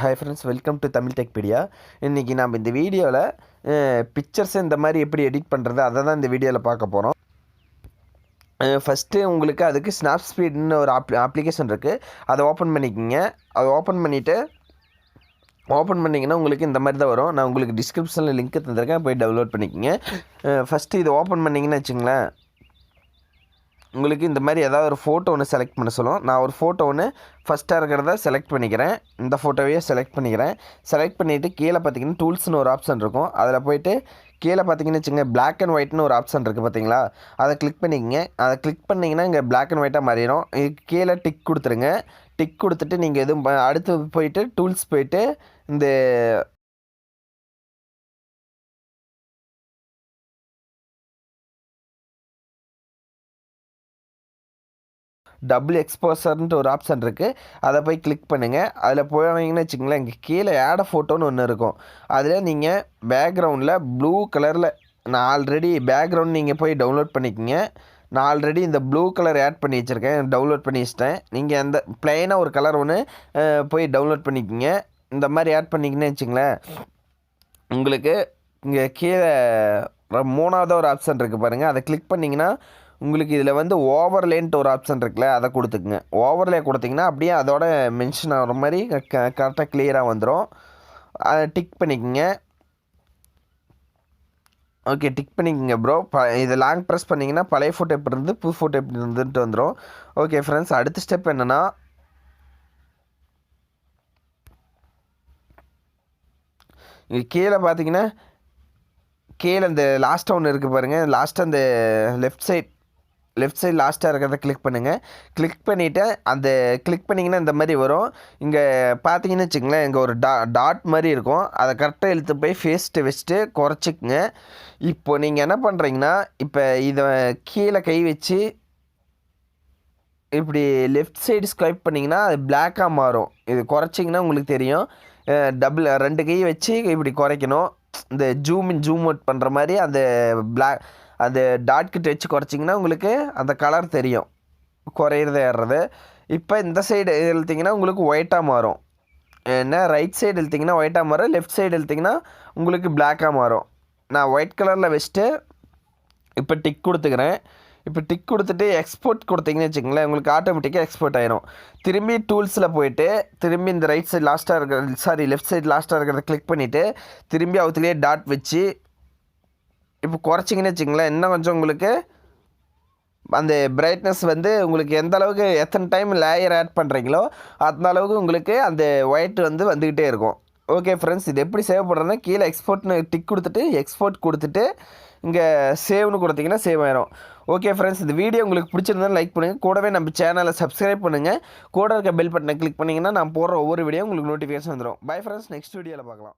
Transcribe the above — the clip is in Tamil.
Hi friends, welcome to Tamil tech pedia. இன்றைக்கி நம்ம இந்த வீடியோவில் பிக்சர்ஸை இந்த மாதிரி எப்படி எடிட் பண்ணுறது அதை தான் இந்த வீடியோவில் பார்க்க போகிறோம். ஃபஸ்ட்டு உங்களுக்கு அதுக்கு ஸ்னாப் ஸ்பீட்னு ஒரு அப்ளிகேஷன் இருக்குது. அதை ஓப்பன் பண்ணிக்கிங்க. அதை ஓப்பன் பண்ணிங்கன்னா உங்களுக்கு இந்த மாதிரி தான் வரும். நான் உங்களுக்கு டிஸ்கிரிப்ஷனில் லிங்க் தந்திருக்கேன், போய் டவுன்லோட் பண்ணிக்கோங்க. ஃபஸ்ட்டு இதை ஓப்பன் பண்ணிங்கன்னு வச்சுங்களேன், உங்களுக்கு இந்த மாதிரி ஏதாவது ஒரு ஃபோட்டோ ஒன்று செலக்ட் பண்ண சொல்லும். நான் ஒரு ஃபோட்டோ ஒன்று ஃபஸ்ட்டாக இருக்கிறத செலக்ட் பண்ணிக்கிறேன். இந்த ஃபோட்டோவையே செலக்ட் பண்ணிக்கிறேன். செலக்ட் பண்ணிவிட்டு கீழே பார்த்தீங்கன்னா டூல்ஸ்னு ஒரு ஆப்ஷன் இருக்கும். அதில் போய்ட்டு கீழே பார்த்தீங்கன்னு வச்சுங்க, பிளாக் அண்ட் ஒயிட்னு ஒரு ஆப்ஷன் இருக்குது பார்த்தீங்களா, அதை கிளிக் பண்ணிக்கங்க. அதை கிளிக் பண்ணிங்கன்னா இங்கே பிளாக் அண்ட் ஒயிட்டாக மாறிடும். இதுக்கு கீழே டிக் கொடுத்துருங்க. டிக் கொடுத்துட்டு நீங்கள் எதுவும் அடுத்து போயிட்டு டூல்ஸ் போயிட்டு இந்த டபுள் எக்ஸ்போசர்ன்ட்டு ஒரு ஆப்ஷன் இருக்குது. அதை போய் கிளிக் பண்ணுங்கள். அதில் போனீங்கன்னு வச்சுங்களேன், இங்கே கீழே ஆட் ஃபோட்டோன்னு ஒன்று இருக்கும். அதில் நீங்கள் பேக்ரவுண்டில் ப்ளூ கலரில் நான் ஆல்ரெடி பேக்ரவுண்ட் நீங்கள் போய் டவுன்லோட் பண்ணிக்கோங்க. நான் ஆல்ரெடி இந்த ப்ளூ கலர் ஆட் பண்ணி வச்சுருக்கேன், டவுன்லோட் பண்ணி வச்சிட்டேன். நீங்கள் அந்த ப்ளைனாக ஒரு கலர் ஒன்று போய் டவுன்லோட் பண்ணிக்கோங்க. இந்த மாதிரி ஆட் பண்ணிக்கிங்கன்னு வச்சுங்களேன், உங்களுக்கு இங்கே கீழே மூணாவது ஒரு ஆப்ஷன் இருக்குது பாருங்கள். அதை கிளிக் பண்ணிங்கன்னா உங்களுக்கு இதில் வந்து ஓவர்லேன்ட்டு ஒரு ஆப்ஷன் இருக்குல்ல, அதை கொடுத்துக்குங்க. ஓவர்லே கொடுத்திங்கன்னா அப்படியே அதோட மென்ஷன் ஆகிற மாதிரி கரெக்டாக கிளியராக வந்துடும். அதை டிக் பண்ணிக்கோங்க. ஓகே, டிக் பண்ணிக்கோங்க ப்ரோ. இதை லாங் ப்ரெஸ் பண்ணிங்கன்னா பழைய ஃபோட்டோ எப்படி இருந்து புது ஃபோட்டோ எப்படி இருந்துட்டு வந்துடும். ஓகே ஃப்ரெண்ட்ஸ், அடுத்த ஸ்டெப் என்னென்னா, இங்கே கீழே பார்த்தீங்கன்னா கீழே இந்த லாஸ்ட்டாக ஒன்று இருக்குது பாருங்கள். லாஸ்ட்டாக அந்த லெஃப்ட் சைட் லாஸ்ட்டாக இருக்கிறத கிளிக் பண்ணுங்கள். கிளிக் பண்ணிவிட்டு அந்த கிளிக் பண்ணிங்கன்னா இந்த மாதிரி வரும். இங்கே பார்த்தீங்கன்னு வச்சுங்களேன், இங்கே ஒரு டாட் மாதிரி இருக்கும். அதை கரெக்டாக இழுத்து போய் ஃபேஸ்ட்டு வச்சுட்டு குறைச்சிக்குங்க. இப்போ நீங்கள் என்ன பண்ணுறீங்கன்னா, இப்போ இதை கீழே கை வச்சு இப்படி லெஃப்ட் சைடு ஸ்வைப் பண்ணிங்கன்னா அது பிளாக்காக மாறும். இது குறைச்சிங்கன்னா உங்களுக்கு தெரியும். டபுள் 2 கை வச்சு இப்படி குறைக்கணும். இந்த ஜூம் இன் ஜூம் அவுட் பண்ணுற மாதிரி அந்த அந்த டாட் கிட்ட வச்சு குறைச்சிங்கன்னா உங்களுக்கு அந்த கலர் தெரியும், குறையிறது ஏறுறது. இப்போ இந்த சைடு இழுத்திங்கன்னா உங்களுக்கு ஒயிட்டாக மாறும். ஏன்னா ரைட் சைடு இழுத்திங்கன்னா ஒயிட்டாக மாறும், லெஃப்ட் சைடு இழுத்திங்கன்னா உங்களுக்கு பிளாக்காக மாறும். நான் ஒயிட் கலரில் வச்சுட்டு இப்போ டிக் கொடுத்துக்கிறேன். இப்போ டிக் கொடுத்துட்டு எக்ஸ்போர்ட் கொடுத்தீங்கன்னு வச்சுங்களேன், உங்களுக்கு ஆட்டோமேட்டிக்காக எக்ஸ்போர்ட் ஆயிரும். திரும்பி டூல்ஸில் போய்ட்டு திரும்பி இந்த ரைட் சைடு லாஸ்ட்டாக இருக்கிற லெஃப்ட் சைடு லாஸ்ட்டாக இருக்கிறத கிளிக் பண்ணிவிட்டு திரும்பி அவத்துலேயே டாட் வச்சு இப்போ குறைச்சிங்கன்னு வச்சுங்களேன், இன்னும் கொஞ்சம் உங்களுக்கு அந்த பிரைட்னஸ் வந்து உங்களுக்கு எந்த அளவுக்கு எத்தனை டைம் லேயர் ஆட் பண்ணுறீங்களோ அந்த அளவுக்கு உங்களுக்கு அந்த ஒயிட் வந்து வந்துக்கிட்டே இருக்கும். ஓகே ஃப்ரெண்ட்ஸ், இது எப்படி சேவ் பண்ணுறதுன்னா, கீழே எக்ஸ்போர்ட்னு டிக் கொடுத்துட்டு எக்ஸ்போர்ட் கொடுத்துட்டு இங்கே சேவ்னு கொடுத்தீங்கன்னா சேவ் ஆயிரும். ஓகே ஃப்ரெண்ட்ஸ், இந்த வீடியோ உங்களுக்கு பிடிச்சிருந்தாலும் லைக் பண்ணுங்கள். கூடவே நம்ம சேனலை சப்ஸ்கிரைப் பண்ணுங்கள். கூட இருக்க பெல் பட்டனை கிளிக் பண்ணிங்கன்னா நான் போடுற ஒவ்வொரு வீடியோ உங்களுக்கு நோட்டிஃபிகேஷன் வந்துடும். பை ஃப்ரெண்ட்ஸ், நெக்ஸ்ட் வீடியோவில் பார்க்கலாம்.